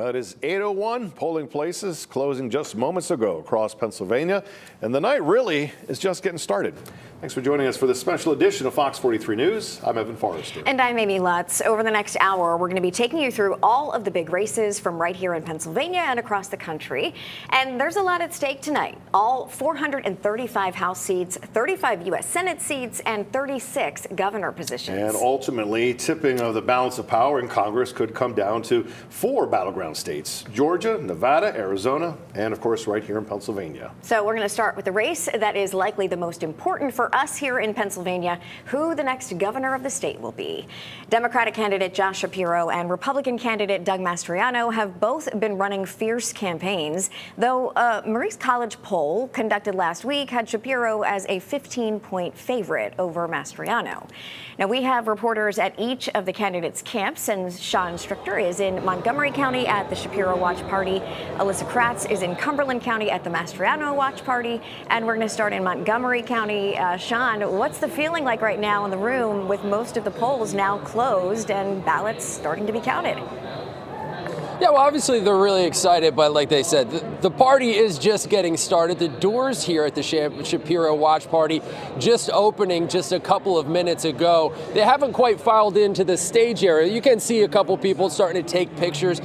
Well, it is 8:01. Polling places closing just moments ago across Pennsylvania, and the night really is just getting started. Thanks for joining us for this special edition of Fox 43 News. I'm Evan Forrester. And I'm Amy Lutz. Over the next hour, we're going to be taking you through all of the big races from right here in Pennsylvania and across the country. And there's a lot at stake tonight. All 435 House seats, 35 U.S. Senate seats, and 36 governor positions. And ultimately, tipping of the balance of power in Congress could come down to 4 battleground states: Georgia, Nevada, Arizona, and of course right here in Pennsylvania. So we're going to start with the race that is likely the most important for us here in Pennsylvania, who the next governor of the state will be. Democratic candidate Josh Shapiro and Republican candidate Doug Mastriano have both been running fierce campaigns, though a Marie's College poll conducted last week had Shapiro as a 15-point favorite over Mastriano. Now, we have reporters at each of the candidates' camps, and Sean Strichter is in Montgomery County at the Shapiro Watch Party. Alyssa Kratz is in Cumberland County at the Mastriano Watch Party. And we're going to start in Montgomery County. Sean, what's the feeling like right now in the room with most of the polls now closed and ballots starting to be counted? Yeah, well, obviously they're really excited, but like they said, the party is just getting started. The doors here at the Shapiro Watch Party just opening just a couple of minutes ago. They haven't quite filed into the stage area. You can see a couple people starting to take pictures.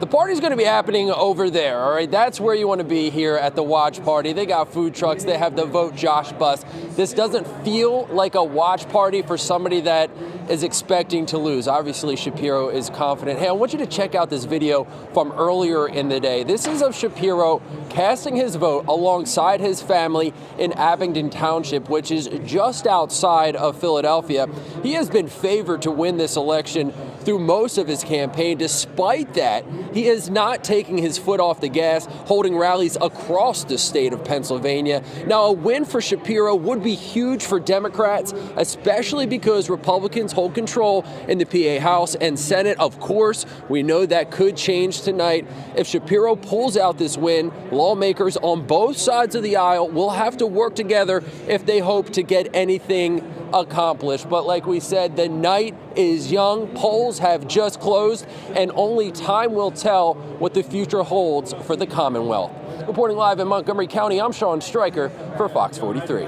The party's going to be happening over there, all right? That's where you want to be here at the watch party. They got food trucks. They have the Vote Josh bus. This doesn't feel like a watch party for somebody that is expecting to lose. Obviously, Shapiro is confident. Hey, I want you to check out this video from earlier in the day. This is of Shapiro casting his vote alongside his family in Abingdon Township, which is just outside of Philadelphia. He has been favored to win this election through most of his campaign. Despite that, he is not taking his foot off the gas, holding rallies across the state of Pennsylvania. Now, a win for Shapiro would be huge for Democrats, especially because Republicans hold control in the PA House and Senate. Of course, we know that could change tonight. If Shapiro pulls out this win, lawmakers on both sides of the aisle will have to work together if they hope to get anything accomplished. But like we said, the night is young. Polls have just closed, and only time will tell what the future holds for the Commonwealth. Reporting live in Montgomery County, I'm Sean Stryker for Fox 43.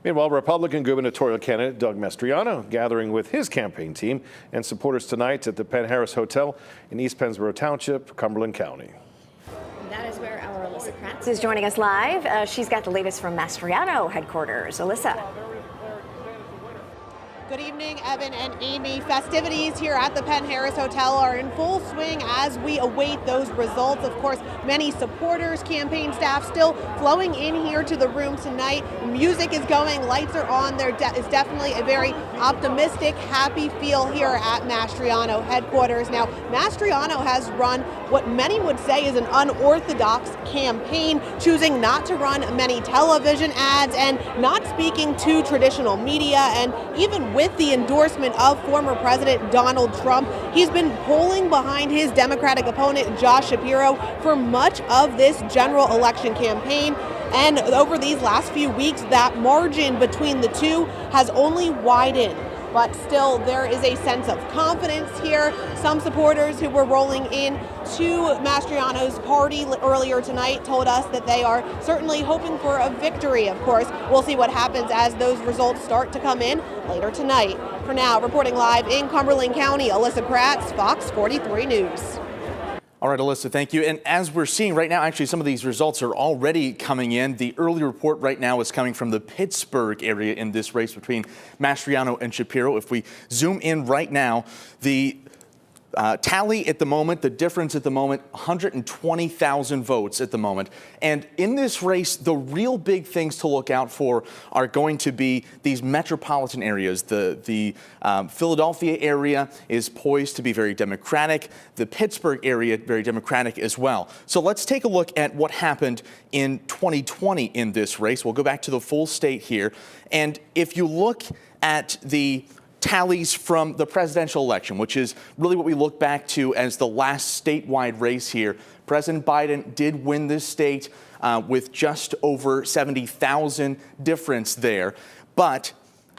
Meanwhile, Republican gubernatorial candidate Doug Mastriano gathering with his campaign team and supporters tonight at the Penn Harris Hotel in East Pennsboro Township, Cumberland County. That is where our Alyssa Kratz is joining us live. She's got the latest from Mastriano headquarters. Alyssa. Good evening, Evan and Amy. Festivities here at the Penn Harris Hotel are in full swing as we await those results. Of course, many supporters, campaign staff still flowing in here to the room tonight. Music is going, lights are on. There is definitely a very optimistic, happy feel here at Mastriano headquarters. Now, Mastriano has run what many would say is an unorthodox campaign, choosing not to run many television ads and not speaking to traditional media. And even with the endorsement of former President Donald Trump, he's been polling behind his Democratic opponent, Josh Shapiro, for much of this general election campaign. And over these last few weeks, that margin between the two has only widened. But still, there is a sense of confidence here. Some supporters who were rolling in to Mastriano's party earlier tonight told us that they are certainly hoping for a victory. Of course, we'll see what happens as those results start to come in later tonight. For now, reporting live in Cumberland County, Alyssa Kratz, Fox 43 News. All right, Alyssa, thank you. And as we're seeing right now, actually, some of these results are already coming in. The early report right now is coming from the Pittsburgh area in this race between Mastriano and Shapiro. If we zoom in right now, the tally at the moment, the difference at the moment, 120,000 votes at the moment. And in this race, the real big things to look out for are going to be these metropolitan areas. The Philadelphia area is poised to be very Democratic. The Pittsburgh area, very Democratic as well. So let's take a look at what happened in 2020 in this race. We'll go back to the full state here. And if you look at the tallies from the presidential election, which is really what we look back to as the last statewide race here, President Biden did win this state with just over 70,000 difference there. But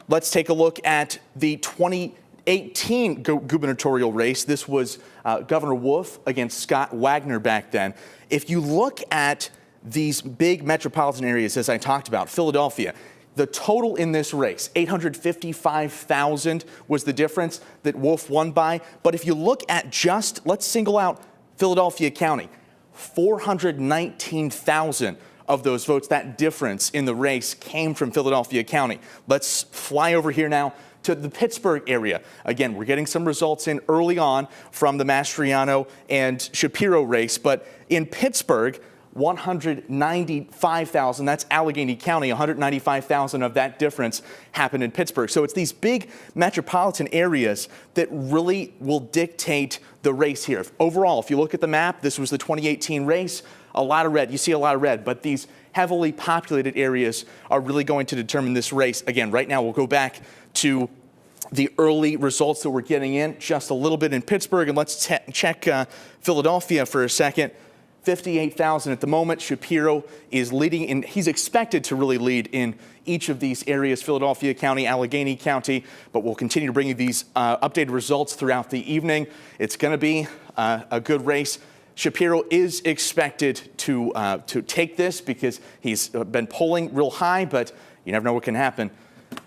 let's take a look at the 20 18 gubernatorial race. This was Governor Wolf against Scott Wagner back then. If you look at these big metropolitan areas, as I talked about, Philadelphia, the total in this race, 855,000 was the difference that Wolf won by. But if you look at just, let's single out Philadelphia County, 419,000 of those votes, that difference in the race came from Philadelphia County. Let's fly over here now to the Pittsburgh area. Again, we're getting some results in early on from the Mastriano and Shapiro race, but in Pittsburgh, 195,000, that's Allegheny County, 195,000 of that difference happened in Pittsburgh. So it's these big metropolitan areas that really will dictate the race here. Overall, if you look at the map, this was the 2018 race, a lot of red, you see a lot of red, but these heavily populated areas are really going to determine this race. Again, right now we'll go back to the early results that we're getting in, just a little bit in Pittsburgh, and let's check Philadelphia for a second. 58,000 at the moment. Shapiro is leading, and he's expected to really lead in each of these areas, Philadelphia County, Allegheny County, but we'll continue to bring you these updated results throughout the evening. It's going to be a good race. Shapiro is expected to take this because he's been polling real high, but you never know what can happen,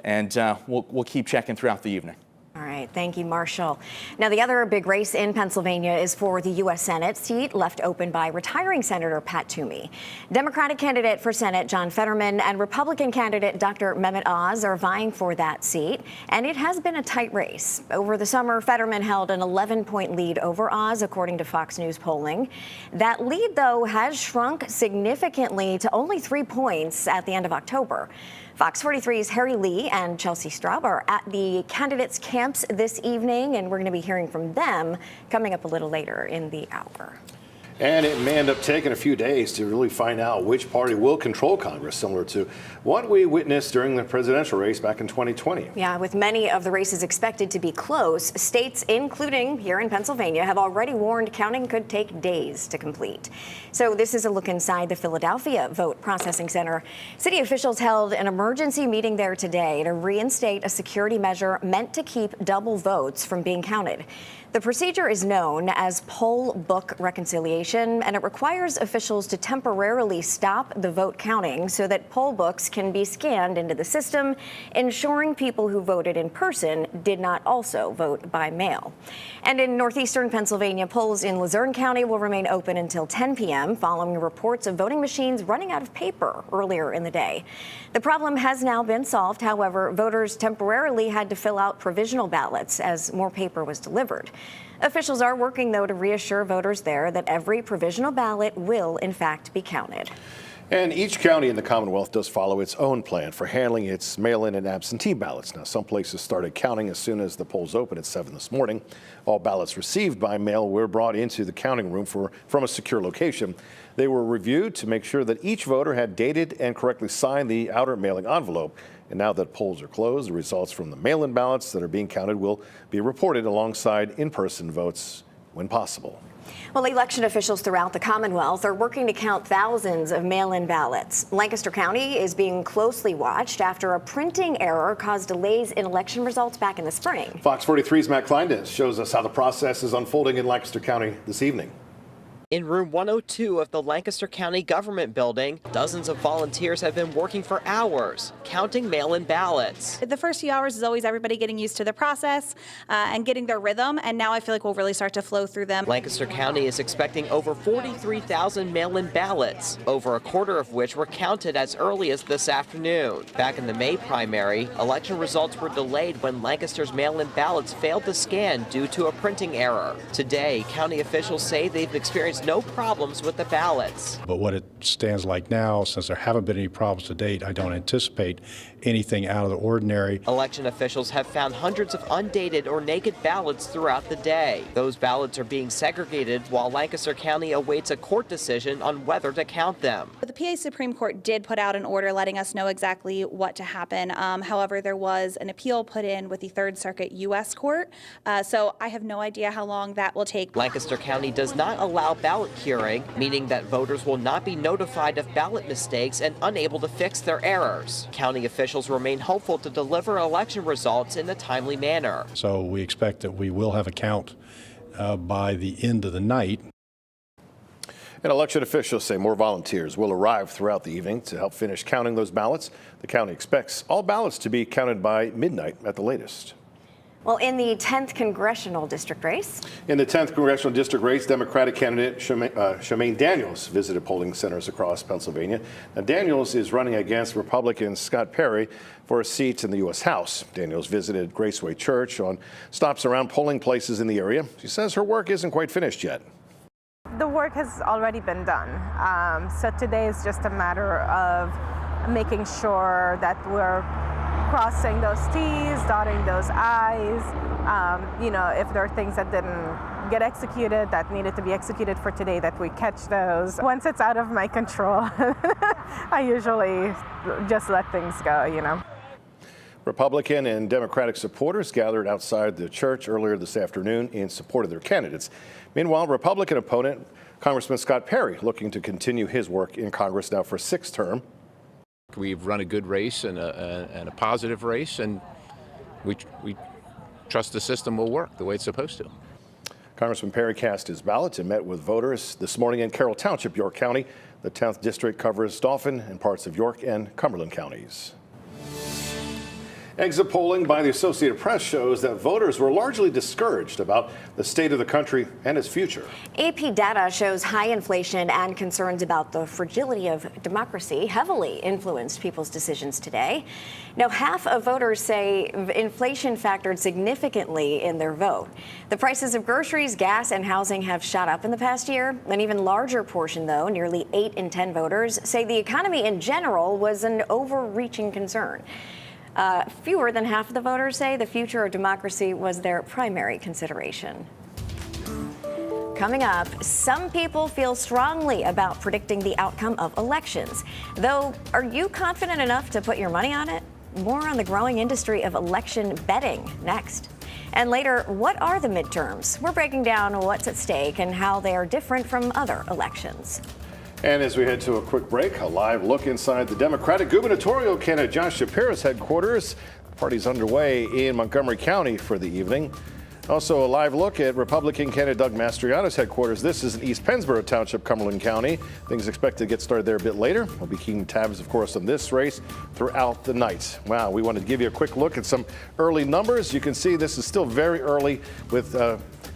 and we'll keep checking throughout the evening. All right. Thank you, Marshall. Now, the other big race in Pennsylvania is for the U.S. Senate seat left open by retiring Senator Pat Toomey. Democratic candidate for Senate John Fetterman and Republican candidate Dr. Mehmet Oz are vying for that seat, and it has been a tight race. Over the summer, Fetterman held an 11-point lead over Oz, according to Fox News polling. That lead, though, has shrunk significantly to only 3 points at the end of October. Fox 43's Harry Lee and Chelsea Straub are at the candidates' camps this evening, and we're going to be hearing from them coming up a little later in the hour. And it may end up taking a few days to really find out which party will control Congress, similar to what we witnessed during the presidential race back in 2020. Yeah, with many of the races expected to be close, states, including here in Pennsylvania, have already warned counting could take days to complete. So this is a look inside the Philadelphia Vote Processing Center. City officials held an emergency meeting there today to reinstate a security measure meant to keep double votes from being counted. The procedure is known as poll book reconciliation, and it requires officials to temporarily stop the vote counting so that poll books can be scanned into the system, ensuring people who voted in person did not also vote by mail. And in northeastern Pennsylvania, polls in Luzerne County will remain open until 10 p.m. following reports of voting machines running out of paper earlier in the day. The problem has now been solved. However, voters temporarily had to fill out provisional ballots as more paper was delivered. Officials are working, though, to reassure voters there that every provisional ballot will, in fact, be counted. And each county in the Commonwealth does follow its own plan for handling its mail-in and absentee ballots. Now, some places started counting as soon as the polls opened at 7 this morning. All ballots received by mail were brought into the counting room from a secure location. They were reviewed to make sure that each voter had dated and correctly signed the outer mailing envelope. And now that polls are closed, the results from the mail-in ballots that are being counted will be reported alongside in-person votes when possible. Well, election officials throughout the Commonwealth are working to count thousands of mail-in ballots. Lancaster County is being closely watched after a printing error caused delays in election results back in the spring. Fox 43's Matt Kleindienst shows us how the process is unfolding in Lancaster County this evening. In room 102 of the Lancaster County Government Building, dozens of volunteers have been working for hours, counting mail-in ballots. The first few hours is always everybody getting used to the process and getting their rhythm, and now I feel like we'll really start to flow through them. Lancaster County is expecting over 43,000 mail-in ballots, over a quarter of which were counted as early as this afternoon. Back in the May primary, election results were delayed when Lancaster's mail-in ballots failed to scan due to a printing error. Today, county officials say they've experienced no problems with the ballots. But what it stands like now, since there haven't been any problems to date, I don't anticipate anything out of the ordinary. Election officials have found hundreds of undated or naked ballots throughout the day. Those ballots are being segregated while Lancaster County awaits a court decision on whether to count them. The PA Supreme Court did put out an order letting us know exactly what to happen. However, there was an appeal put in with the Third Circuit U.S. Court, so I have no idea how long that will take. Lancaster County does not allow ballots ballot curing, meaning that voters will not be notified of ballot mistakes and unable to fix their errors. County officials remain hopeful to deliver election results in a timely manner. So we expect that we will have a count by the end of the night. And election officials say more volunteers will arrive throughout the evening to help finish counting those ballots. The county expects all ballots to be counted by midnight at the latest. Well, in the 10th congressional district race. In the 10th congressional district race, Democratic candidate Shemaine Daniels visited polling centers across Pennsylvania. Now, Daniels is running against Republican Scott Perry for a seat in the U.S. House. Daniels visited Graceway Church on stops around polling places in the area. She says her work isn't quite finished yet. The work has already been done. So today is just a matter of making sure that we're crossing those T's, dotting those I's. If there are things that didn't get executed that needed to be executed for today, that we catch those. Once it's out of my control, I usually just let things go. Republican and Democratic supporters gathered outside the church earlier this afternoon in support of their candidates. Meanwhile, Republican opponent Congressman Scott Perry looking to continue his work in Congress now for a sixth term. We've run a good race and a positive race, and we trust the system will work the way it's supposed to. Congressman Perry cast his ballot and met with voters this morning in Carroll Township, York County. The 10th district covers Dauphin and parts of York and Cumberland counties. Exit polling by the Associated Press shows that voters were largely discouraged about the state of the country and its future. AP data shows high inflation and concerns about the fragility of democracy heavily influenced people's decisions today. Now, half of voters say inflation factored significantly in their vote. The prices of groceries, gas, and housing have shot up in the past year. An even larger portion, though, nearly 8 in 10 voters, say the economy in general was an overreaching concern. Fewer than half of the voters say the future of democracy was their primary consideration. Coming up, some people feel strongly about predicting the outcome of elections. Though, are you confident enough to put your money on it? More on the growing industry of election betting next. And later, what are the midterms? We're breaking down what's at stake and how they are different from other elections. And as we head to a quick break, a live look inside the Democratic gubernatorial candidate Josh Shapiro's headquarters. The party's underway in Montgomery County for the evening. Also a live look at Republican candidate Doug Mastriano's headquarters. This is in East Pennsboro Township, Cumberland County. Things expected to get started there a bit later. We'll be keeping tabs, of course, on this race throughout the night. Wow, we wanted to give you a quick look at some early numbers. You can see this is still very early with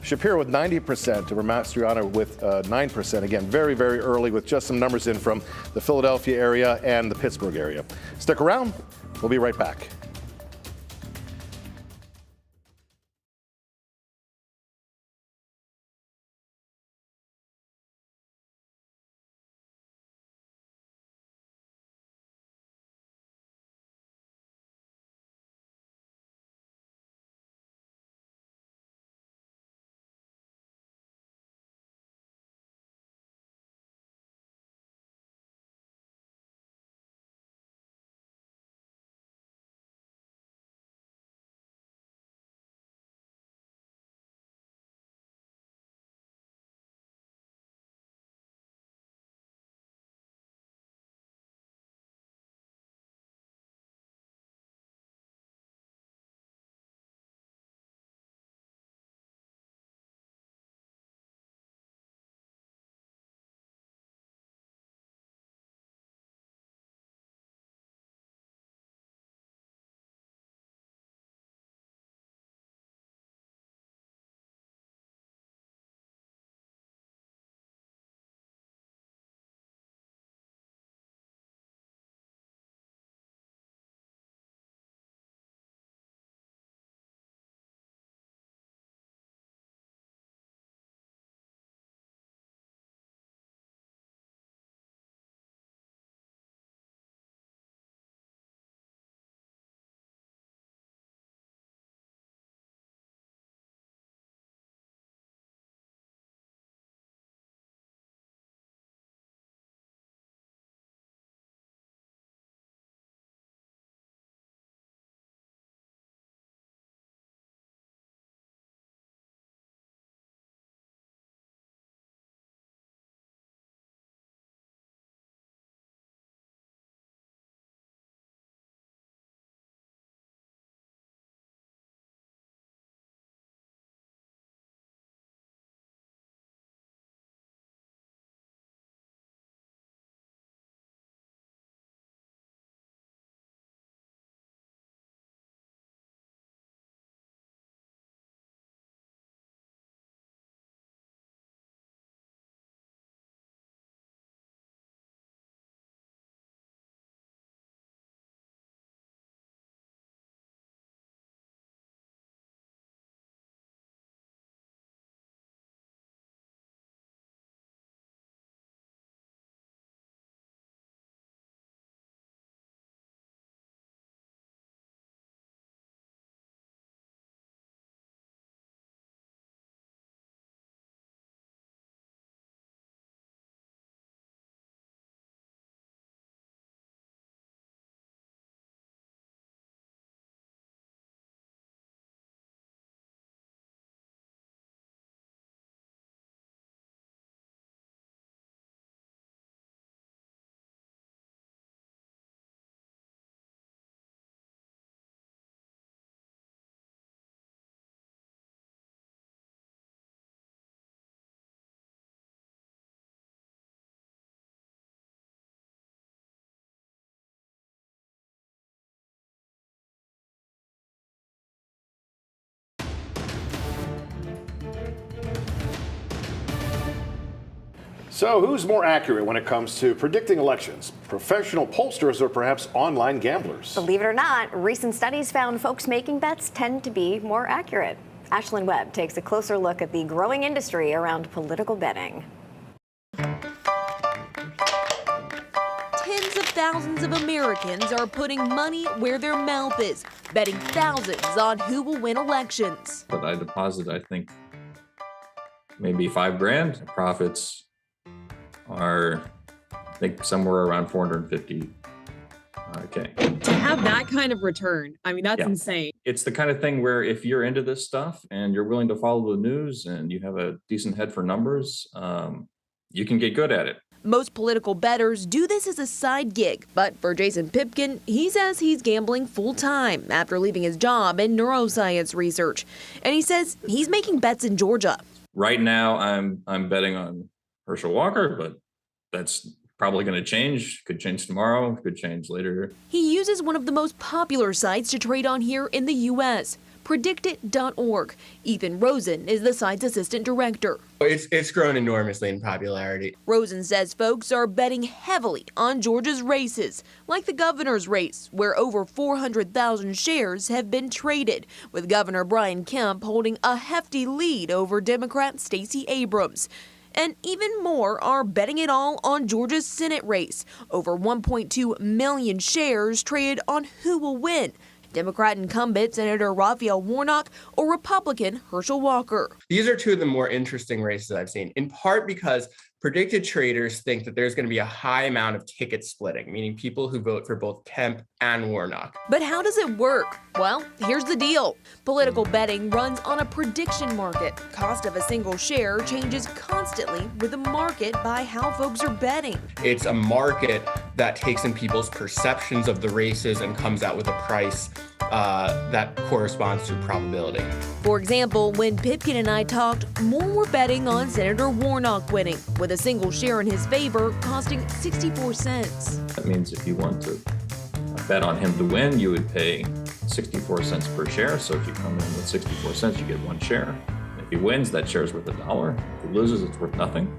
Shapiro with 90%, over Mastriano with 9%. Again, very, very early with just some numbers in from the Philadelphia area and the Pittsburgh area. Stick around. We'll be right back. So who's more accurate when it comes to predicting elections? Professional pollsters or perhaps online gamblers? Believe it or not, recent studies found folks making bets tend to be more accurate. Ashlyn Webb takes a closer look at the growing industry around political betting. Tens of thousands of Americans are putting money where their mouth is, betting thousands on who will win elections. But I deposit, I think, maybe $5,000. Profits are, I think, somewhere around 450. Okay. To have that kind of return, I mean, that's insane. It's the kind of thing where if you're into this stuff and you're willing to follow the news and you have a decent head for numbers, you can get good at it. Most political bettors do this as a side gig, but for Jason Pipkin, he says he's gambling full-time after leaving his job in neuroscience research. And he says he's making bets in Georgia. Right now, I'm betting on Herschel Walker, but that's probably going to change. Could change tomorrow, could change later. He uses one of the most popular sites to trade on here in the U.S., Predictit.org. Ethan Rosen is the site's assistant director. It's grown enormously in popularity. Rosen says folks are betting heavily on Georgia's races, like the governor's race, where over 400,000 shares have been traded, with Governor Brian Kemp holding a hefty lead over Democrat Stacey Abrams. And even more are betting it all on Georgia's Senate race. Over 1.2 million shares traded on who will win. Democrat incumbent Senator Raphael Warnock or Republican Herschel Walker. These are two of the more interesting races I've seen, in part because predicted traders think that there's going to be a high amount of ticket splitting, meaning people who vote for both Kemp and Warnock. But how does it work? Well, here's the deal. Political betting runs on a prediction market. Cost of a single share changes constantly with the market by how folks are betting. It's a market that takes in people's perceptions of the races and comes out with a price that corresponds to probability. For example, when Pipkin and I talked, more were betting on Senator Warnock winning, with a single share in his favor costing 64 cents. That means if you want to bet on him to win, you would pay 64 cents per share. So if you come in with 64 cents, you get one share. If he wins, that share is worth $1. If he loses, it's worth nothing.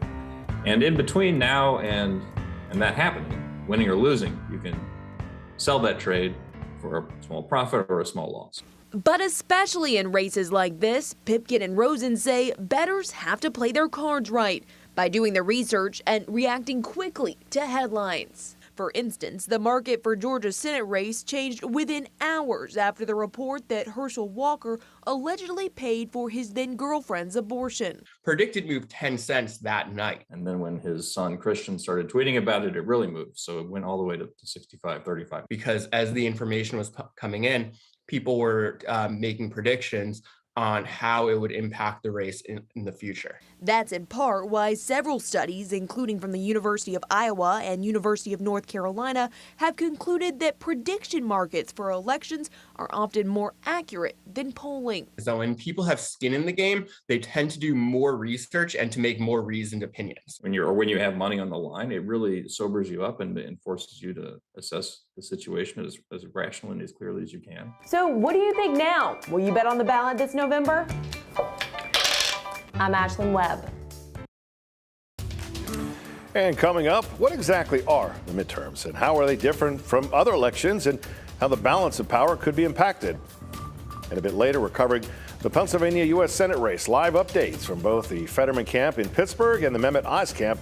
And in between now and that happening, winning or losing, you can sell that trade for a small profit or a small loss. But especially in races like this, Pipkin and Rosen say bettors have to play their cards right by doing the research and reacting quickly to headlines. For instance, the market for Georgia's Senate race changed within hours after the report that Herschel Walker allegedly paid for his then-girlfriend's abortion. Predicted moved 10 cents that night. And then when his son Christian started tweeting about it, it really moved. So it went all the way to 65-35. Because as the information was coming in, people were making predictions on how it would impact the race in the future. That's in part why several studies, including from the University of Iowa and University of North Carolina, have concluded that prediction markets for elections are often more accurate than polling. So when people have skin in the game, they tend to do more research and to make more reasoned opinions. When you have money on the line, it really sobers you up and forces you to assess the situation as rationally and as clearly as you can. So what do you think now? Will you bet on the ballot this November? I'm Ashlyn Webb. And coming up, what exactly are the midterms and how are they different from other elections and how the balance of power could be impacted? And a bit later, we're covering the Pennsylvania U.S. Senate race. Live updates from both the Fetterman camp in Pittsburgh and the Mehmet Oz camp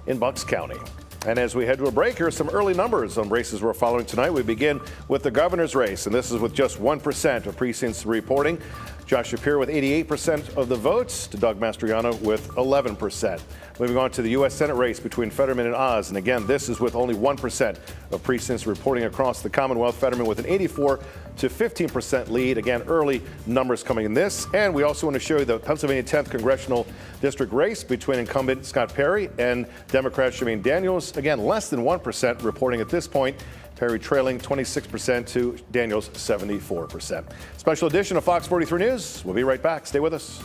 in Bucks County. And as we head to a break, here are some early numbers on races we're following tonight. We begin with the governor's race, and this is with just 1% of precincts reporting. Josh Shapiro with 88% of the votes to Doug Mastriano with 11%. Moving on to the U.S. Senate race between Fetterman and Oz. And again, this is with only 1% of precincts reporting across the Commonwealth. Fetterman with an 84 to 15% lead. Again, early numbers coming in this. And we also want to show you the Pennsylvania 10th Congressional District race between incumbent Scott Perry and Democrat Shameen Daniels. Again, less than 1% reporting at this point. Perry trailing 26% to Daniels 74%. Special edition of Fox 43 News. We'll be right back. Stay with us.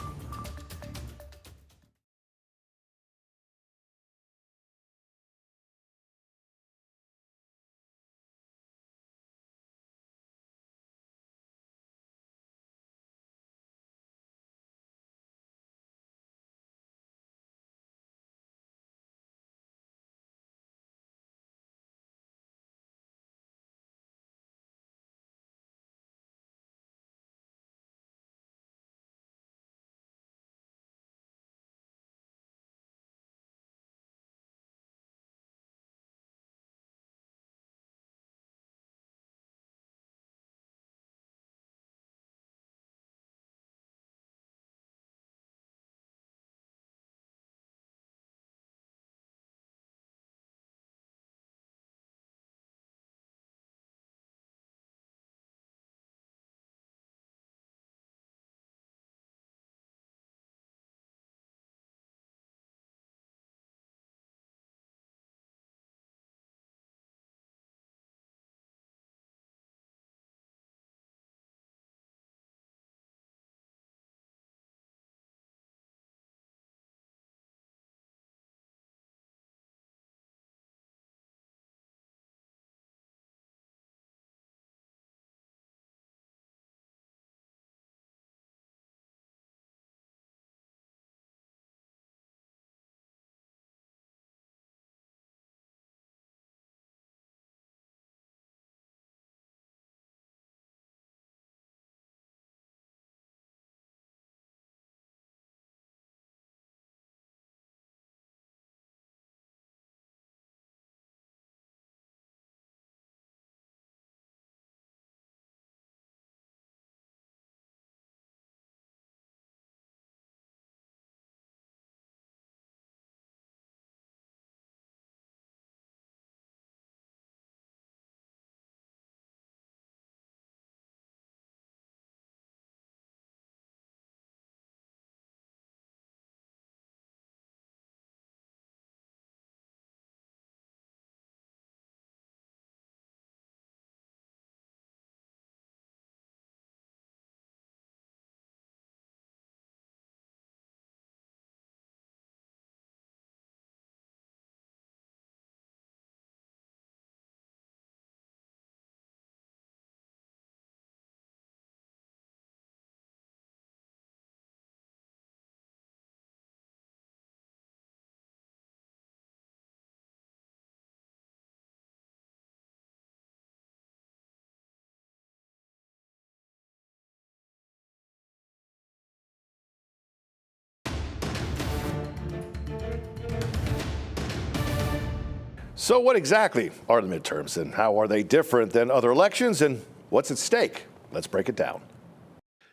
So what exactly are the midterms and how are they different than other elections and what's at stake? Let's break it down.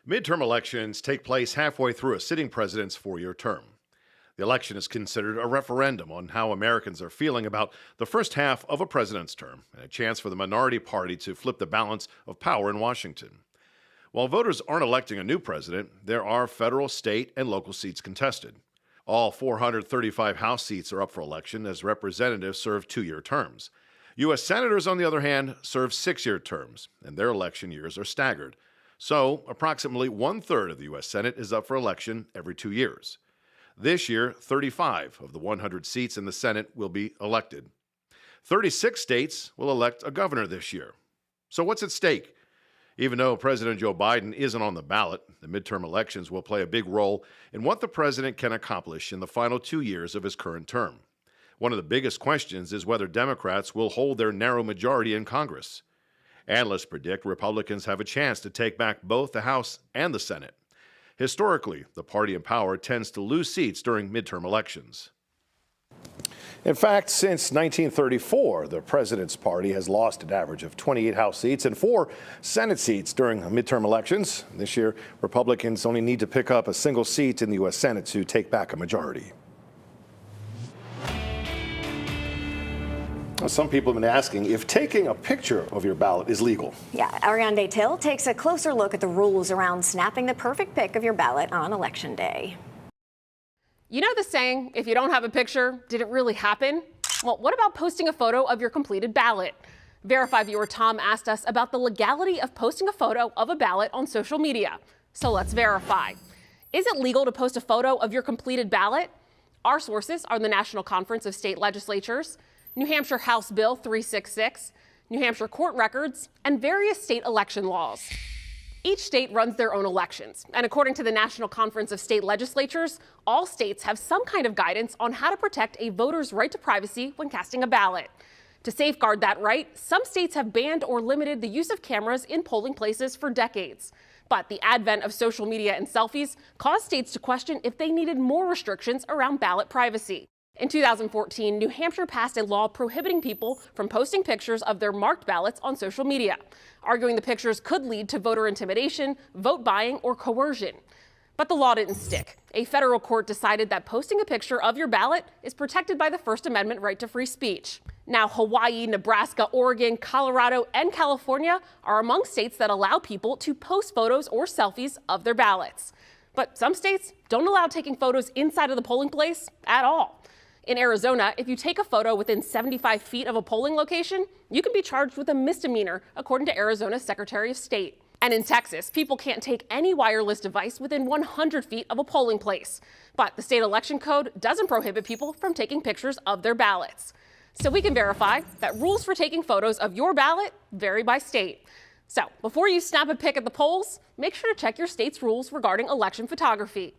Midterm elections take place halfway through a sitting president's four-year term. The election is considered a referendum on how Americans are feeling about the first half of a president's term and a chance for the minority party to flip the balance of power in Washington. While voters aren't electing a new president, there are federal, state, and local seats contested. All 435 House seats are up for election as representatives serve two-year terms. U.S. senators, on the other hand, serve six-year terms, and their election years are staggered. So, approximately one-third of the U.S. Senate is up for election every 2 years. This year, 35 of the 100 seats in the Senate will be elected. 36 states will elect a governor this year. So what's at stake? Even though President Joe Biden isn't on the ballot, the midterm elections will play a big role in what the president can accomplish in the final 2 years of his current term. One of the biggest questions is whether Democrats will hold their narrow majority in Congress. Analysts predict Republicans have a chance to take back both the House and the Senate. Historically, the party in power tends to lose seats during midterm elections. In fact, since 1934, the president's party has lost an average of 28 House seats and 4 Senate seats during midterm elections. This year, Republicans only need to pick up a single seat in the U.S. Senate to take back a majority. Some people have been asking if taking a picture of your ballot is legal. Yeah, Ariane Till takes a closer look at the rules around snapping the perfect pic of your ballot on Election Day. You know the saying, if you don't have a picture, did it really happen? Well, what about posting a photo of your completed ballot? Verify viewer Tom asked us about the legality of posting a photo of a ballot on social media. So let's verify. Is it legal to post a photo of your completed ballot? Our sources are the National Conference of State Legislatures, New Hampshire House Bill 366, New Hampshire court records, and various state election laws. Each state runs their own elections, and according to the National Conference of State Legislatures, all states have some kind of guidance on how to protect a voter's right to privacy when casting a ballot. To safeguard that right, some states have banned or limited the use of cameras in polling places for decades. But the advent of social media and selfies caused states to question if they needed more restrictions around ballot privacy. In 2014, New Hampshire passed a law prohibiting people from posting pictures of their marked ballots on social media, arguing the pictures could lead to voter intimidation, vote buying, or coercion. But the law didn't stick. A federal court decided that posting a picture of your ballot is protected by the First Amendment right to free speech. Now, Hawaii, Nebraska, Oregon, Colorado, and California are among states that allow people to post photos or selfies of their ballots. But some states don't allow taking photos inside of the polling place at all. In Arizona, if you take a photo within 75 feet of a polling location, you can be charged with a misdemeanor, according to Arizona's Secretary of State. And in Texas, people can't take any wireless device within 100 feet of a polling place. But the state election code doesn't prohibit people from taking pictures of their ballots. So we can verify that rules for taking photos of your ballot vary by state. So before you snap a pic at the polls, make sure to check your state's rules regarding election photography.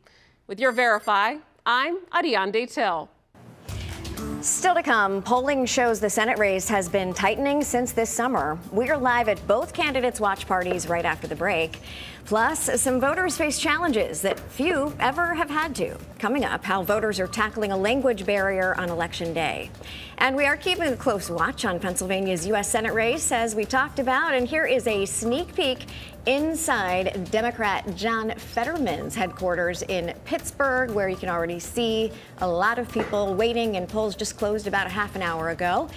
With your Verify, I'm Ariane Till. Still to come, polling shows the Senate race has been tightening since this summer. We're live at both candidates' watch parties right after the break. Plus, some voters face challenges that few ever have had to. Coming up, how voters are tackling a language barrier on Election Day. And we are keeping a close watch on Pennsylvania's U.S. Senate race, as we talked about. And here is a sneak peek inside Democrat John Fetterman's headquarters in Pittsburgh, where you can already see a lot of people waiting, and polls just closed about a half an hour ago.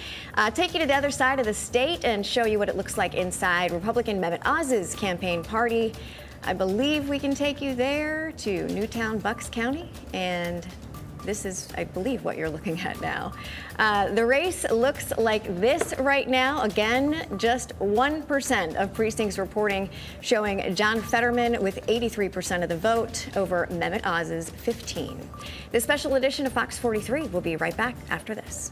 Take you to the other side of the state and show you what it looks like inside Republican Mehmet Oz's campaign party. I believe we can take you there to Newtown, Bucks County, and this is, I believe, what you're looking at now. The race looks like this right now. Again, just 1% of precincts reporting showing John Fetterman with 83% of the vote over Mehmet Oz's 15. This special edition of Fox 43 will be right back after this.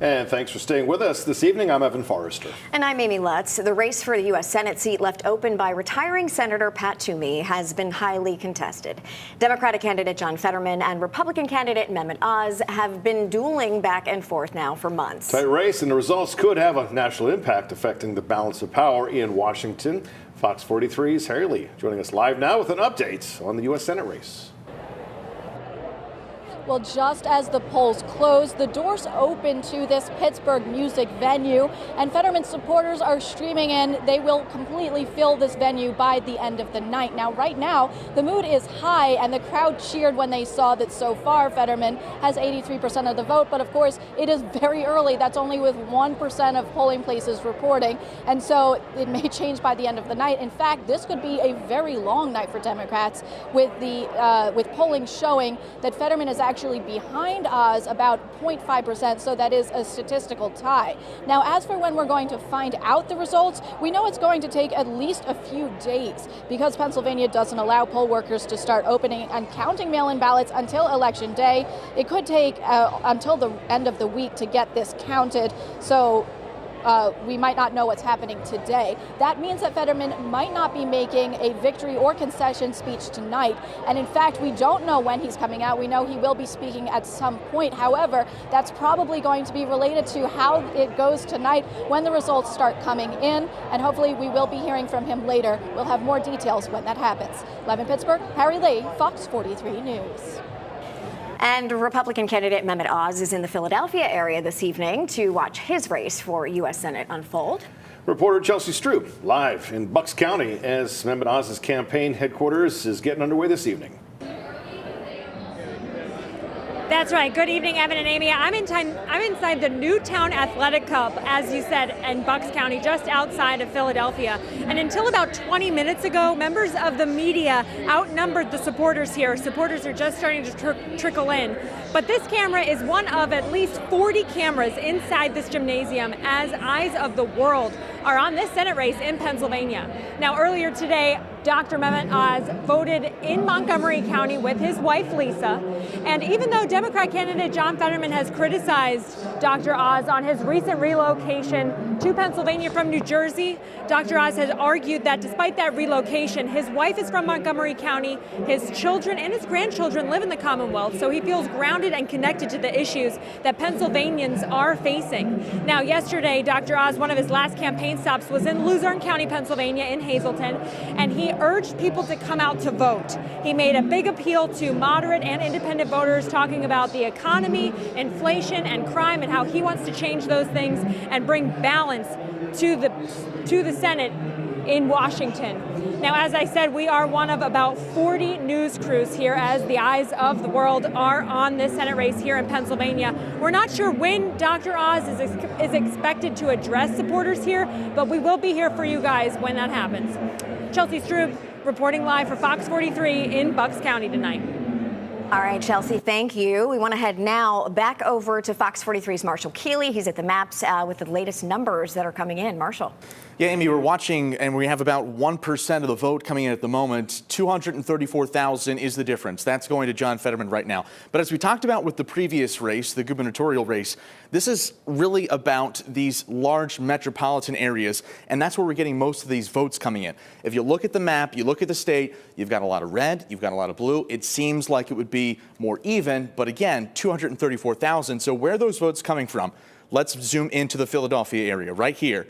And thanks for staying with us this evening. I'm Evan Forrester. And I'm Amy Lutz. The race for the U.S. Senate seat left open by retiring Senator Pat Toomey has been highly contested. Democratic candidate John Fetterman and Republican candidate Mehmet Oz have been dueling back and forth now for months. Tight race, and the results could have a national impact affecting the balance of power in Washington. Fox 43's Harry Lee joining us live now with an update on the U.S. Senate race. Well, just as the polls close, the doors open to this Pittsburgh music venue, and Fetterman supporters are streaming in. They will completely fill this venue by the end of the night. Now, right now, the mood is high, and the crowd cheered when they saw that so far Fetterman has 83% of the vote. But of course, it is very early. That's only with 1% of polling places reporting, and so it may change by the end of the night. In fact, this could be a very long night for Democrats, with polling showing that Fetterman is actually behind Oz about 0.5%, so that is a statistical tie. Now, as for when we're going to find out the results, we know it's going to take at least a few days because Pennsylvania doesn't allow poll workers to start opening and counting mail-in ballots until Election Day. It could take until the end of the week to get this counted, so we might not know what's happening today. That means that Fetterman might not be making a victory or concession speech tonight. And in fact, we don't know when he's coming out. We know he will be speaking at some point. However, that's probably going to be related to how it goes tonight when the results start coming in. And hopefully we will be hearing from him later. We'll have more details when that happens. Live in Pittsburgh, Harry Lee, Fox 43 News. And Republican candidate Mehmet Oz is in the Philadelphia area this evening to watch his race for U.S. Senate unfold. Reporter Chelsea Stroop live in Bucks County as Mehmet Oz's campaign headquarters is getting underway this evening. That's right. Good evening, Evan and Amy. I'm inside the Newtown Athletic Club, as you said, in Bucks County, just outside of Philadelphia. And until about 20 minutes ago, members of the media outnumbered the supporters here. Supporters are just starting to trickle in. But this camera is one of at least 40 cameras inside this gymnasium as eyes of the world are on this Senate race in Pennsylvania. Now, earlier today, Dr. Mehmet Oz voted in Montgomery County with his wife, Lisa. And even though Democrat candidate John Fetterman has criticized Dr. Oz on his recent relocation to Pennsylvania from New Jersey, Dr. Oz has argued that despite that relocation, his wife is from Montgomery County, his children and his grandchildren live in the Commonwealth, so he feels grounded and connected to the issues that Pennsylvanians are facing. Now, yesterday, Dr. Oz, one of his last campaign stops was in Luzerne County, Pennsylvania, in Hazleton, and he urged people to come out to vote. He made a big appeal to moderate and independent voters, talking about the economy, inflation, and crime, and how he wants to change those things and bring balance to the Senate in Washington. Now, as I said, we are one of about 40 news crews here as the eyes of the world are on this Senate race here in Pennsylvania. We're not sure when Dr. Oz is expected to address supporters here, but we will be here for you guys when that happens. Chelsea Stroop reporting live for Fox 43 in Bucks County tonight. All right, Chelsea, thank you. We want to head now back over to Fox 43's Marshall Keeley. He's at the maps with the latest numbers that are coming in. Marshall. Yeah, Amy, we're watching, and we have about 1% of the vote coming in at the moment. 234,000 is the difference. That's going to John Fetterman right now. But as we talked about with the previous race, the gubernatorial race, this is really about these large metropolitan areas, and that's where we're getting most of these votes coming in. If you look at the map, you look at the state, you've got a lot of red, you've got a lot of blue. It seems like it would be more even, but again, 234,000. So where are those votes coming from? Let's zoom into the Philadelphia area right here.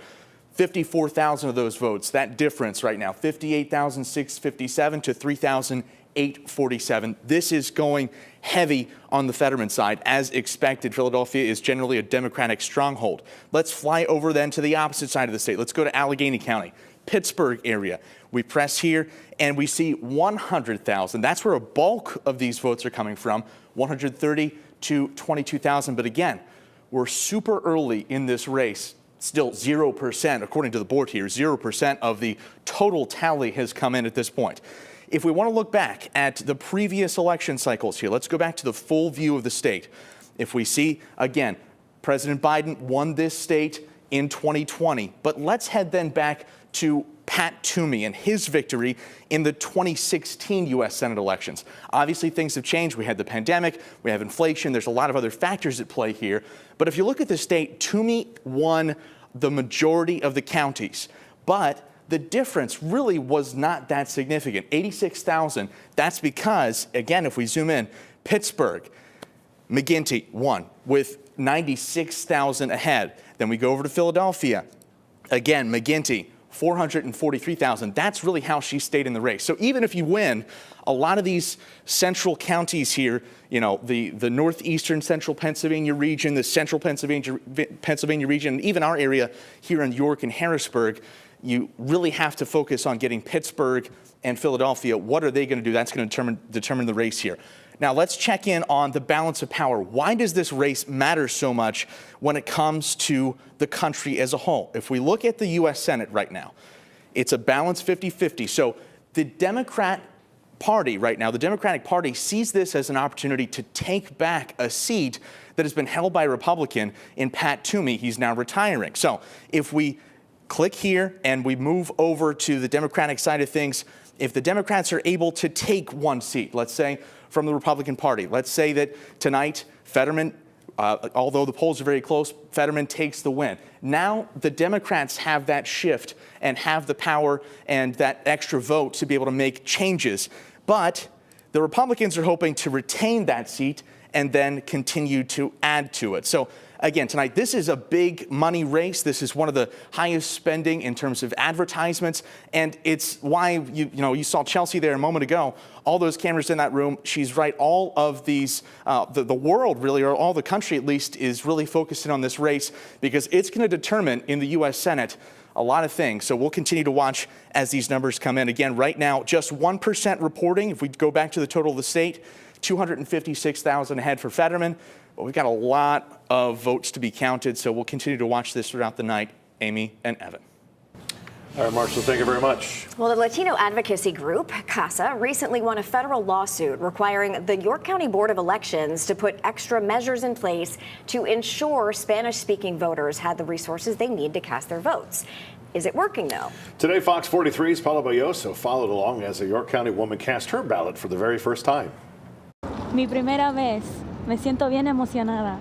54,000 of those votes, that difference right now, 58,657 to 3,847. This is going heavy on the Fetterman side. As expected, Philadelphia is generally a Democratic stronghold. Let's fly over then to the opposite side of the state. Let's go to Allegheny County, Pittsburgh area. We press here and we see 100,000. That's where a bulk of these votes are coming from, 130 to 22,000. But again, we're super early in this race. Still 0%, according to the board here, 0% of the total tally has come in at this point. If we want to look back at the previous election cycles here, let's go back to the full view of the state. If we see, again, President Biden won this state in 2020, but let's head then back to Pat Toomey and his victory in the 2016 U.S. Senate elections. Obviously, things have changed. We had the pandemic, we have inflation, there's a lot of other factors at play here. But if you look at the state, Toomey won the majority of the counties. But the difference really was not that significant. 86,000, that's because, again, if we zoom in, Pittsburgh, McGuinty won with 96,000 ahead. Then we go over to Philadelphia. Again, McGuinty, 443,000. That's really how she stayed in the race. So even if you win, a lot of these central counties here, you know, the northeastern central Pennsylvania region, the central Pennsylvania region, and even our area here in York and Harrisburg, you really have to focus on getting Pittsburgh and Philadelphia. What are they going to do? That's going to determine the race here. Now let's check in on the balance of power. Why does this race matter so much when it comes to the country as a whole? If we look at the U.S. Senate right now, it's a balanced 50-50. So the Democrat Party right now, the Democratic Party sees this as an opportunity to take back a seat that has been held by a Republican in Pat Toomey. He's now retiring. So if we click here and we move over to the Democratic side of things, if the Democrats are able to take one seat, let's say from the Republican Party, let's say that tonight Fetterman, although the polls are very close, Fetterman takes the win. Now the Democrats have that shift and have the power and that extra vote to be able to make changes. But the Republicans are hoping to retain that seat and then continue to add to it. So again, tonight, this is a big money race. This is one of the highest spending in terms of advertisements. And it's why you saw Chelsea there a moment ago. All those cameras in that room, she's right. All of these, the world really, or all the country at least, is really focusing on this race because it's going to determine in the U.S. Senate a lot of things. So we'll continue to watch as these numbers come in. Again, right now, just 1% reporting. If we go back to the total of the state, 256,000 ahead for Fetterman. But we've got a lot of votes to be counted, so we'll continue to watch this throughout the night. Amy and Evan. All right, Marshall, thank you very much. Well, the Latino advocacy group, CASA, recently won a federal lawsuit requiring the York County Board of Elections to put extra measures in place to ensure Spanish-speaking voters had the resources they need to cast their votes. Is it working, though? Today, Fox 43's Paula Belloso followed along as a York County woman cast her ballot for the very first time. Mi primera vez. Me siento bien emocionada.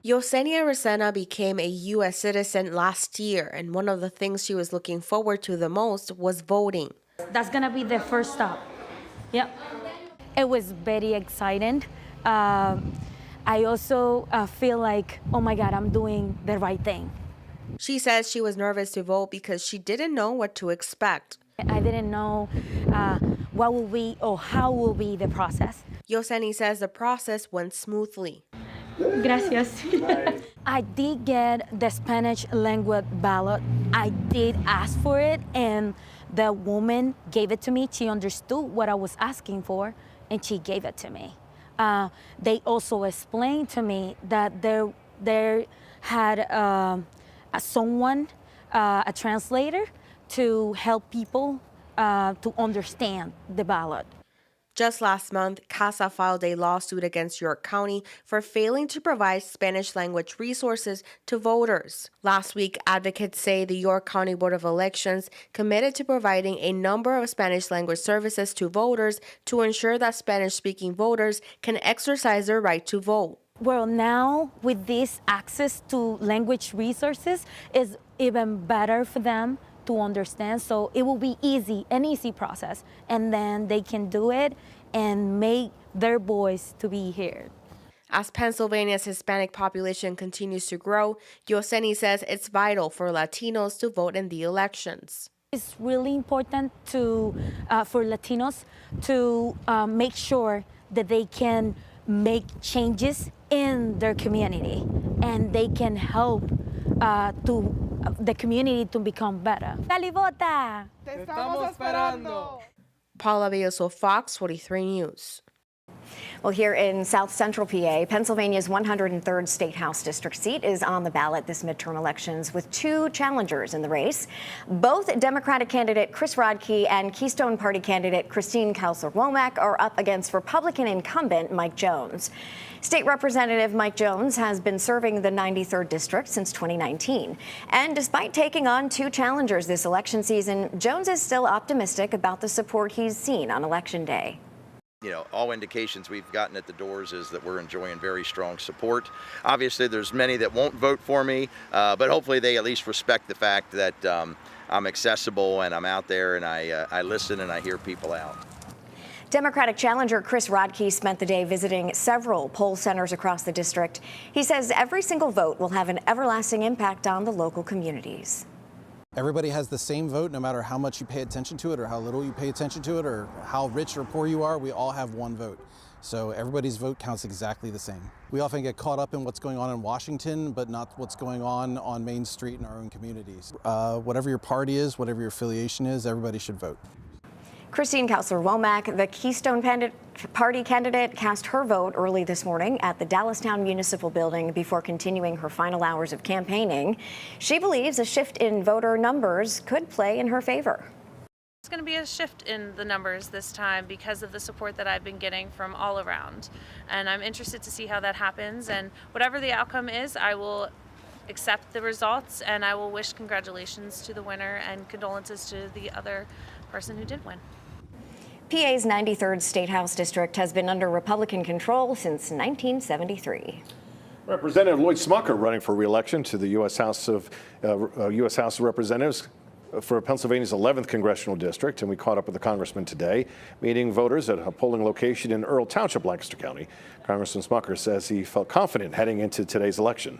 Yesenia Resena became a U.S. citizen last year, and one of the things she was looking forward to the most was voting. That's going to be the first stop. Yep. It was very exciting. I also feel like, oh my God, I'm doing the right thing. She says she was nervous to vote because she didn't know what to expect. I didn't know what will be or how will be the process. Yesenia says the process went smoothly. Gracias. I did get the Spanish language ballot. I did ask for it, and the woman gave it to me. She understood what I was asking for, and she gave it to me. They also explained to me that there had someone, a translator, to help people to understand the ballot. Just last month, CASA filed a lawsuit against York County for failing to provide Spanish language resources to voters. Last week, advocates say the York County Board of Elections committed to providing a number of Spanish language services to voters to ensure that Spanish-speaking voters can exercise their right to vote. Well, now with this access to language resources is even better for them to understand, so it will be an easy process, and then they can do it and make their voice to be heard. As Pennsylvania's Hispanic population continues to grow, Yesenia says it's vital for Latinos to vote in the elections. It's really important for Latinos to make sure that they can make changes in their community, and they can help the community to become better. ¡Dale, vota! Te estamos esperando. Paula Belloso, Fox 43 News. Well, here in South Central PA, Pennsylvania's 103rd State House District seat is on the ballot this midterm elections with two challengers in the race. Both Democratic candidate Chris Rodkey and Keystone Party candidate Christine Kelsler-Womack are up against Republican incumbent Mike Jones. State Representative Mike Jones has been serving the 93rd District since 2019. And despite taking on two challengers this election season, Jones is still optimistic about the support he's seen on Election Day. You know, all indications we've gotten at the doors is that we're enjoying very strong support. Obviously, there's many that won't vote for me, but hopefully they at least respect the fact that I'm accessible and I'm out there and I listen and I hear people out. Democratic challenger Chris Rodkey spent the day visiting several poll centers across the district. He says every single vote will have an everlasting impact on the local communities. Everybody has the same vote, no matter how much you pay attention to it or how little you pay attention to it or how rich or poor you are, we all have one vote. So everybody's vote counts exactly the same. We often get caught up in what's going on in Washington, but not what's going on Main Street in our own communities. Whatever your party is, whatever your affiliation is, everybody should vote. Christine Kelsler-Womack, the Keystone Party candidate, cast her vote early this morning at the Dallastown Municipal Building before continuing her final hours of campaigning. She believes a shift in voter numbers could play in her favor. It's going to be a shift in the numbers this time because of the support that I've been getting from all around. And I'm interested to see how that happens. And whatever the outcome is, I will accept the results and I will wish congratulations to the winner and condolences to the other person who did win. PA's 93rd State House District has been under Republican control since 1973. Representative Lloyd Smucker running for re-election to the U.S. House of Representatives for Pennsylvania's 11th congressional district, and we caught up with the congressman today, meeting voters at a polling location in Earl Township, Lancaster County. Congressman Smucker says he felt confident heading into today's election.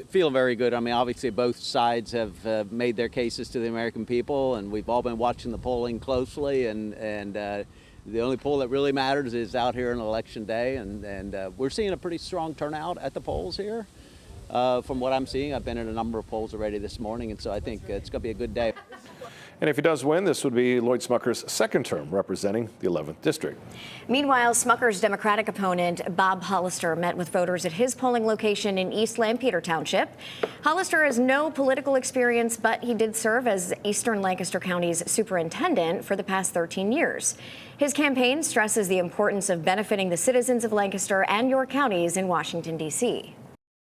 Feel very good. I mean, obviously both sides have made their cases to the American people, and we've all been watching the polling closely, and the only poll that really matters is out here on Election Day, and we're seeing a pretty strong turnout at the polls here. From what I'm seeing, I've been in a number of polls already this morning, and so I think it's going to be a good day. And if he does win, this would be Lloyd Smucker's second term representing the 11th district. Meanwhile, Smucker's Democratic opponent, Bob Hollister, met with voters at his polling location in East Lampeter Township. Hollister has no political experience, but he did serve as Eastern Lancaster County's superintendent for the past 13 years. His campaign stresses the importance of benefiting the citizens of Lancaster and York counties in Washington, D.C.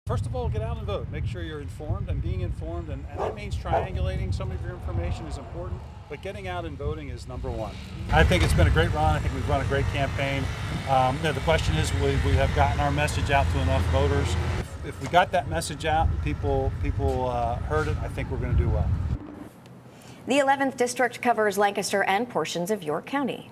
First of all, get out and vote. Make sure you're informed and being informed, and that means triangulating some of your information is important, but getting out and voting is number one. I think it's been a great run. I think we've run a great campaign. The question is, we have gotten our message out to enough voters. If we got that message out and people heard it, I think we're going to do well. The 11th district covers Lancaster and portions of York County.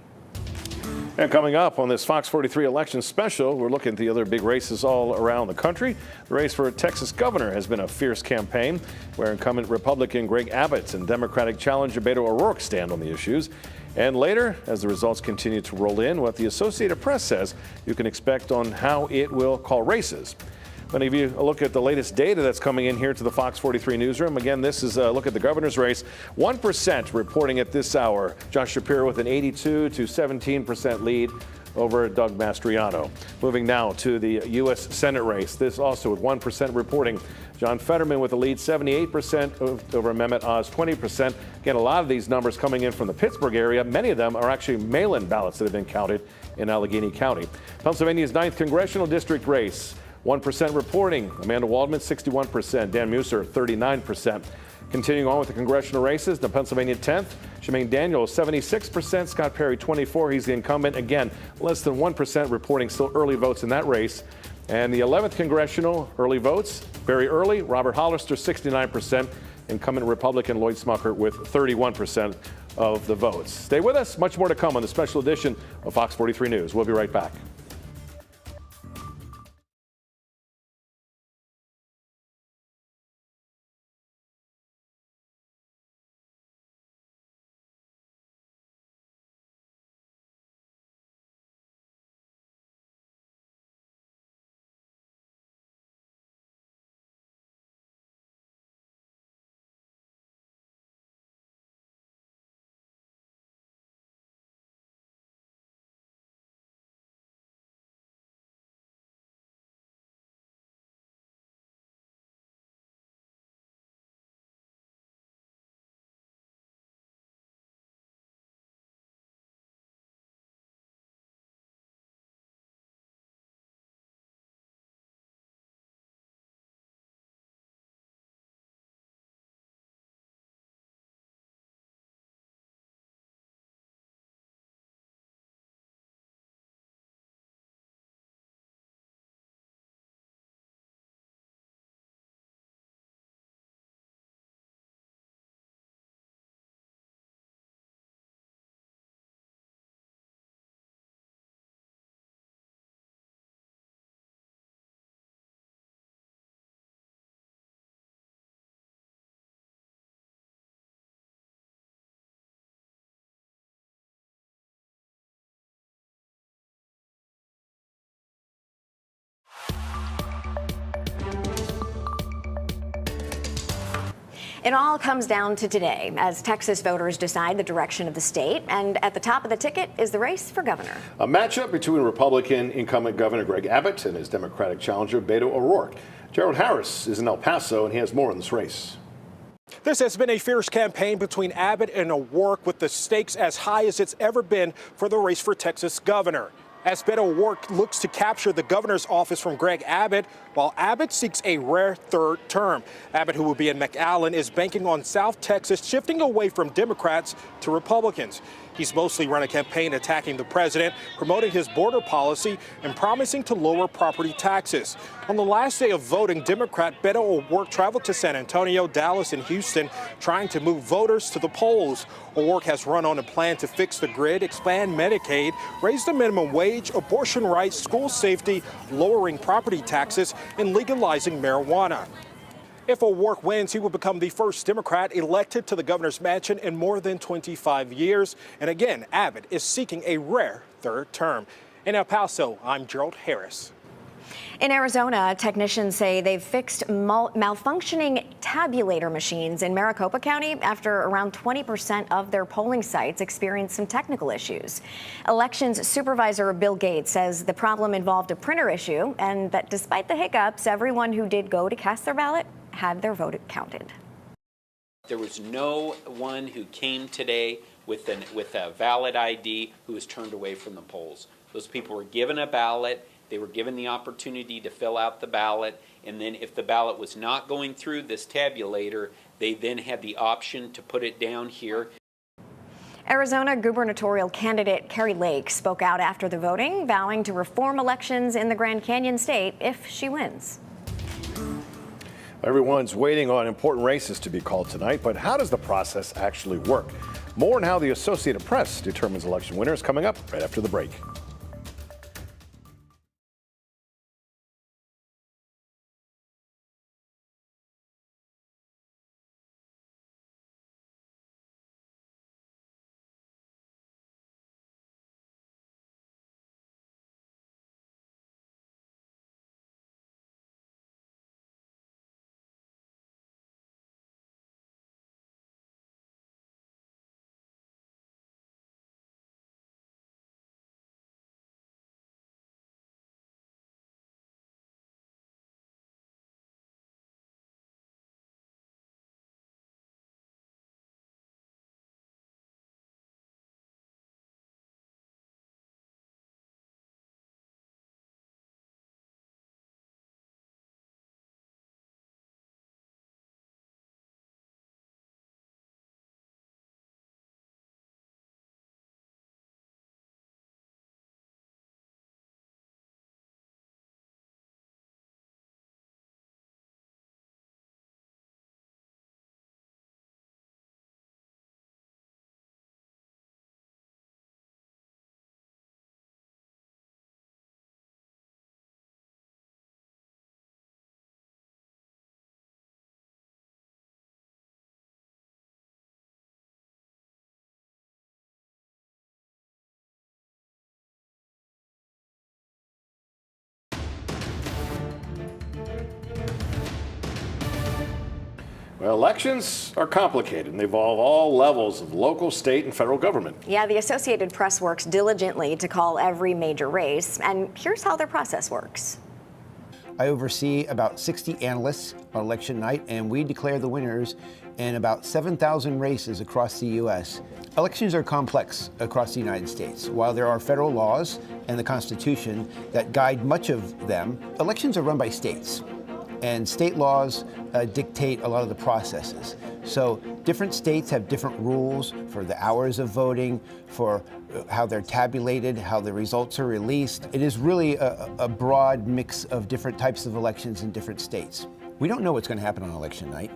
And coming up on this Fox 43 election special, we're looking at the other big races all around the country. The race for Texas governor has been a fierce campaign, where incumbent Republican Greg Abbott and Democratic challenger Beto O'Rourke stand on the issues. And later, as the results continue to roll in, what the Associated Press says you can expect on how it will call races. Let me give you a look at the latest data that's coming in here to the Fox 43 newsroom. Again, this is a look at the governor's race. 1% reporting at this hour. Josh Shapiro with an 82 to 17% lead over Doug Mastriano. Moving now to the U.S. Senate race. This also with 1% reporting. John Fetterman with a lead, 78% over Mehmet Oz, 20%. Again, a lot of these numbers coming in from the Pittsburgh area. Many of them are actually mail-in ballots that have been counted in Allegheny County. Pennsylvania's 9th congressional district race. 1% reporting. Amanda Waldman, 61%. Dan Muser, 39%. Continuing on with the congressional races, the Pennsylvania 10th, Shemaine Daniels, 76%. Scott Perry, 24%. He's the incumbent. Again, less than 1% reporting still early votes in that race. And the 11th congressional early votes, very early. Robert Hollister, 69%. Incumbent Republican Lloyd Smucker with 31% of the votes. Stay with us. Much more to come on the special edition of Fox 43 News. We'll be right back. It all comes down to today as Texas voters decide the direction of the state. And at the top of the ticket is the race for governor. A matchup between Republican incumbent Governor Greg Abbott and his Democratic challenger Beto O'Rourke. Gerald Harris is in El Paso, and he has more on this race. This has been a fierce campaign between Abbott and O'Rourke, with the stakes as high as it's ever been for the race for Texas governor. As Beto O'Rourke looks to capture the governor's office from Greg Abbott, while Abbott seeks a rare third term. Abbott, who will be in McAllen, is banking on South Texas shifting away from Democrats to Republicans. He's mostly run a campaign attacking the president, promoting his border policy, and promising to lower property taxes. On the last day of voting, Democrat Beto O'Rourke traveled to San Antonio, Dallas, and Houston, trying to move voters to the polls. O'Rourke has run on a plan to fix the grid, expand Medicaid, raise the minimum wage, abortion rights, school safety, lowering property taxes, and legalizing marijuana. If O'Rourke wins, he will become the first Democrat elected to the governor's mansion in more than 25 years. And again, Abbott is seeking a rare third term. In El Paso, I'm Gerald Harris. In Arizona, technicians say they've fixed malfunctioning tabulator machines in Maricopa County after around 20% of their polling sites experienced some technical issues. Elections supervisor Bill Gates says the problem involved a printer issue and that despite the hiccups, everyone who did go to cast their ballot had their vote counted. There was no one who came today with a valid ID who was turned away from the polls. Those people were given a ballot. They were given the opportunity to fill out the ballot, and then if the ballot was not going through this tabulator, they then had the option to put it down here. Arizona gubernatorial candidate Kari Lake spoke out after the voting, vowing to reform elections in the Grand Canyon state if she wins. Everyone's waiting on important races to be called tonight, but how does the process actually work? More on how the Associated Press determines election winners coming up right after the break. Well, elections are complicated and they involve all levels of local, state, and federal government. Yeah, the Associated Press works diligently to call every major race, and here's how their process works. I oversee about 60 analysts on election night, and we declare the winners in about 7,000 races across the U.S. Elections are complex across the United States. While there are federal laws and the Constitution that guide much of them, elections are run by states. And state laws dictate a lot of the processes. So different states have different rules for the hours of voting, for how they're tabulated, how the results are released. It is really a broad mix of different types of elections in different states. We don't know what's going to happen on election night,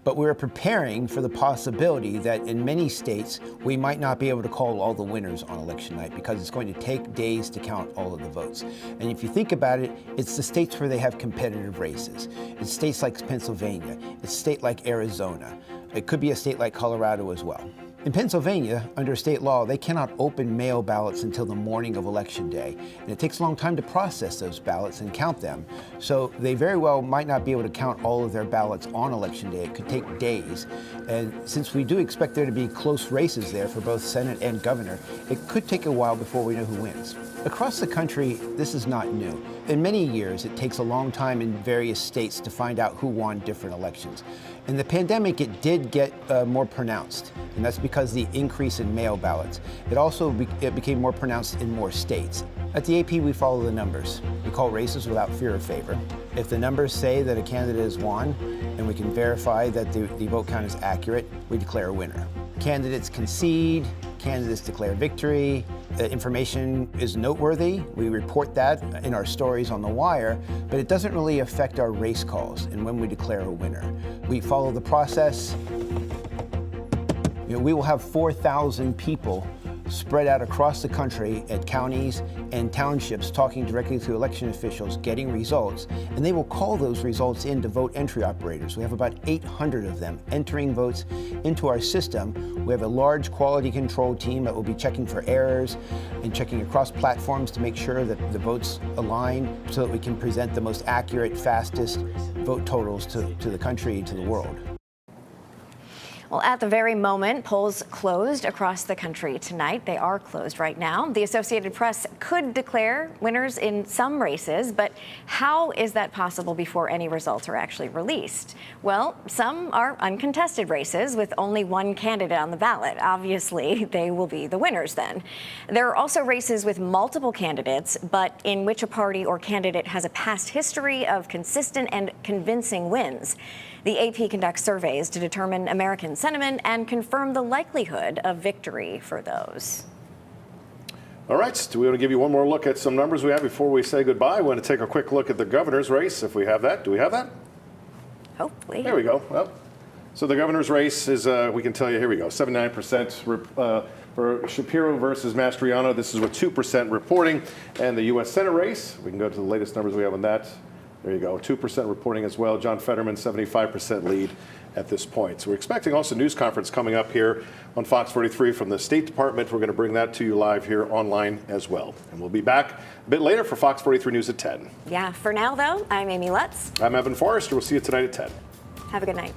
but we're preparing for the possibility that in many states we might not be able to call all the winners on election night because it's going to take days to count all of the votes. And if you think about it, it's the states where they have competitive races. It's states like Pennsylvania. It's a state like Arizona. It could be a state like Colorado as well. In Pennsylvania, under state law, they cannot open mail ballots until the morning of Election Day. And it takes a long time to process those ballots and count them. So they very well might not be able to count all of their ballots on Election Day. It could take days. And since we do expect there to be close races there for both Senate and governor, it could take a while before we know who wins. Across the country, this is not new. In many years, it takes a long time in various states to find out who won different elections. In the pandemic, it did get more pronounced, and that's because the increase in mail ballots. It also it became more pronounced in more states. At the AP, we follow the numbers. We call races without fear or favor. If the numbers say that a candidate has won, and we can verify that the vote count is accurate, we declare a winner. Candidates concede, candidates declare victory. Information is noteworthy. We report that in our stories on The Wire, but it doesn't really affect our race calls and when we declare a winner. We follow the process. We will have 4,000 people spread out across the country at counties and townships talking directly to election officials, getting results, and they will call those results in to vote entry operators. We have about 800 of them entering votes into our system. We have a large quality control team that will be checking for errors and checking across platforms to make sure that the votes align so that we can present the most accurate, fastest vote totals to the country, to the world. Well, at the very moment, polls closed across the country tonight. They are closed right now. The Associated Press could declare winners in some races, but how is that possible before any results are actually released? Well, some are uncontested races with only one candidate on the ballot. Obviously, they will be the winners then. There are also races with multiple candidates, but in which a party or candidate has a past history of consistent and convincing wins. The AP conducts surveys to determine American sentiment and confirm the likelihood of victory for those. All right, do we want to give you one more look at some numbers we have before we say goodbye? We want to take a quick look at the governor's race, if we have that. Do we have that? Hopefully. There we go. Well, so the governor's race is, we can tell you, here we go, 79% for Shapiro versus Mastriano. This is with 2% reporting. And the U.S. Senate race, we can go to the latest numbers we have on that. There you go, 2% reporting as well. John Fetterman, 75% lead at this point. So we're expecting also a news conference coming up here on Fox 43 from the State Department. We're going to bring that to you live here online as well. And we'll be back a bit later for Fox 43 News at 10. Yeah, for now, though, I'm Amy Lutz. I'm Evan Forrester. We'll see you tonight at 10. Have a good night.